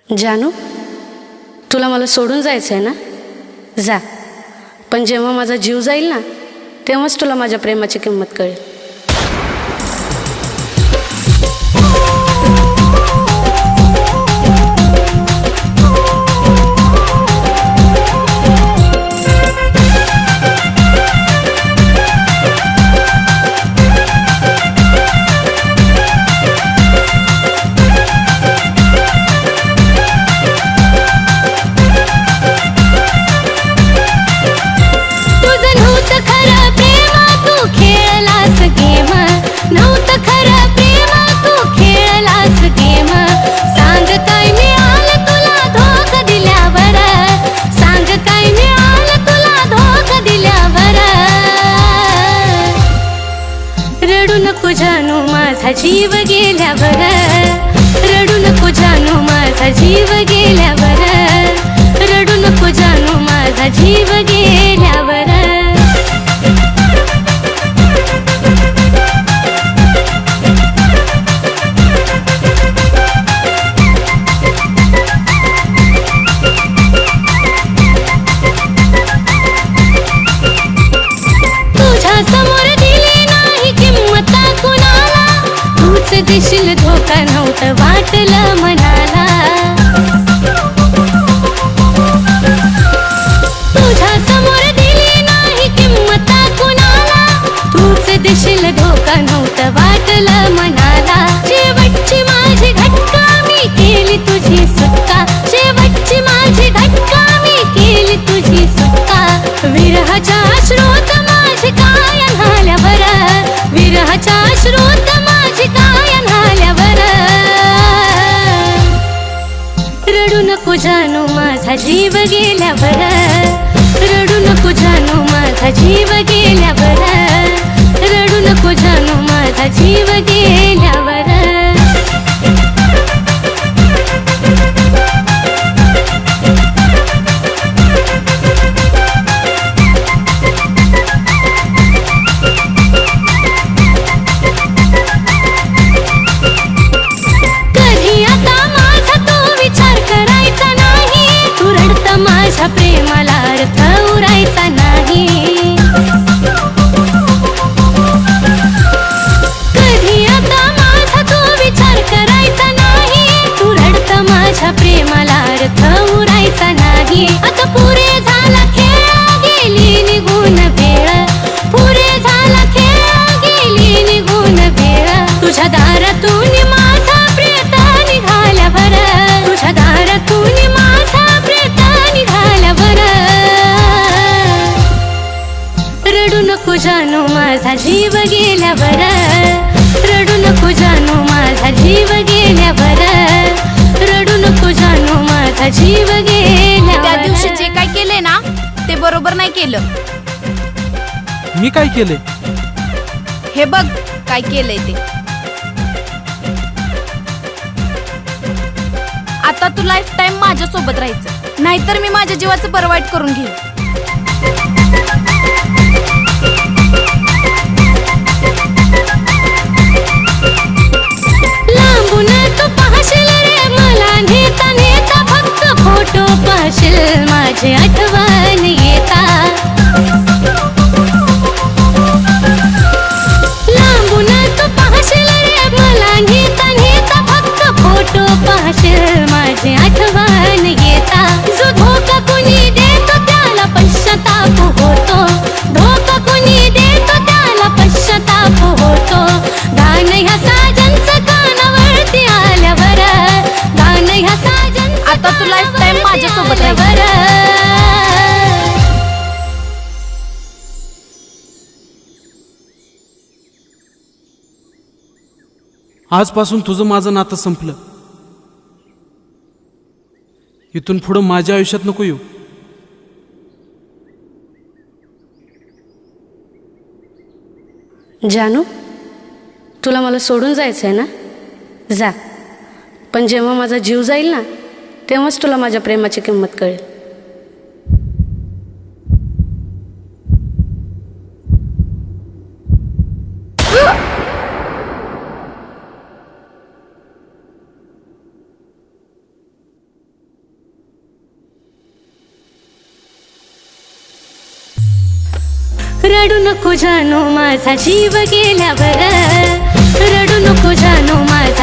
जानू, तुला मला सोडून जायचं आहे ना? जा. पण जेव्हा माझा जीव जाईल ना, तेव्हाच तुला माझ्या प्रेमाची किंमत कळेल. जानू माझा जीव गेल्यावर, रडू नको जानू माझा जीव गेल्यावर, रडू नको जानू माझा जीव गेल्यावर. तुझ्या समोर दिली नाही किंमत कुणाला, तूच देशील धोका नव्हतं वाटलं मनाला. तुझ्या समोर दिली नाही किंमत कुणाला, तूच देशील धोका नव्हतं वाटलं मनाला. शेवटची माझी घटका मी केली तुझी सुटका, शेवटची माझी घटका मी केली तुझी सुटका. विरहाच्या अश्रूत माझी काय न्हाल्यावर, विरहाच्या अश्रूत माझी काय न्हाल्यावर. रडू नको जानू माझा जीव गेल्यावर, रडू नको जानू माझा जीव गेल्यावर, रडू नको जानू माझा जीव गेल्यावर. माझ्या प्रेमाला अर्थ उरायचा नाही. कधी आता माझा तो विचार करायचा नाही, तू रडत माझ्या प्रेमाला अर्थ उरायचा नाही. आता पुरे झाला खेळ गेली निघून वेळ, पुरे झाला खेळ गेली निघून वेळ. तुझ्या दारातून माझा प्रेत निघाल्यावर, तुझ्या दारातून माझा प्रेत निघाल्यावर. रडू नको जानू माझा जीव गेल्यावर, रडू नको जानू माझा जीव गेल्यावर, रडू नको जानू माझा जीव गेल्यावर. त्या दिवशी जे काय केले ना ते बरोबर नाही केलं. मी काय केले? हे बघ काय केलंय ते. आता तू लाईफ टाइम माझ्या सोबत राहायचं, नाहीतर मी माझ्या जीवाचं परवाईट करून घेईन. लांबून तू पाहशील रे मला नेता नेता, फक्त फोटो पाहशील माझी आठवण येता. लांबून तू पाहशील रे मला नेता नेता, फक्त फोटो पाहशील माझी आठवण येता. जो धोका कुणी देतो त्याला पश्चाताप होतो, धोका कुणी देतो त्याला पश्चाताप होतो. गाणं ह्या साजनचं कानावरती आल्यावर, गाणं ह्या साजनचं आता तू लाईफ टाइम माझ्या सोबत आल्यावर. आजपासून तुझं माझं नातं संपलं. इथून पुढं माझ्या आयुष्यात नको येऊ. जानू, तुला मला सोडून जायचं आहे ना? जा. पण जेव्हा माझा जीव जाईल ना, तेव्हाच तुला माझ्या प्रेमाची किंमत कळेल. रडू नको जानो माझा जीव गेल्यावर रडू नको जानो माझा